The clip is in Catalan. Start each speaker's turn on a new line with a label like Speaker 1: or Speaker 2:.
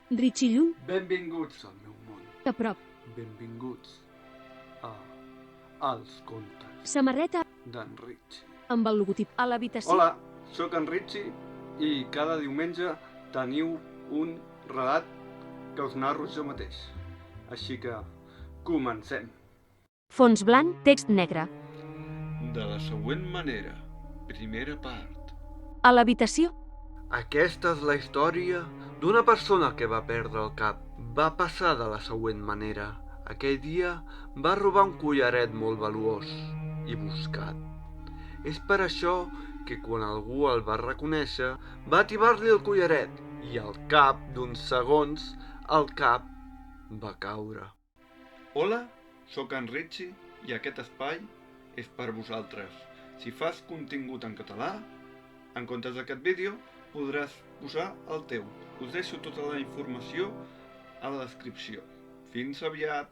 Speaker 1: Richie Llull,
Speaker 2: Benvinguts al meu món.
Speaker 1: a prop.
Speaker 2: Benvinguts a Els contes
Speaker 1: Samarreta
Speaker 2: d'en Richie.
Speaker 1: amb el logotip a l'habitació.
Speaker 2: Hola, sóc en Richie i cada diumenge teniu un relat que us narro jo mateix. Així que comencem.
Speaker 1: Fons blanc, text negre.
Speaker 2: De la següent manera, primera part.
Speaker 1: A l'habitació.
Speaker 2: Aquesta és la història d'una persona que va perdre el cap. Va passar de la següent manera. Aquell dia va robar un collaret molt valuós i buscat. És per això que quan algú el va reconèixer, va tibar-li el collaret i al cap d'uns segons el cap va caure. Hola, sóc en Richie i aquest espai és per vosaltres. Si fas contingut en català, en comptes d'aquest vídeo, podràs posar el teu. Us deixo tota la informació a la descripció. Fins aviat!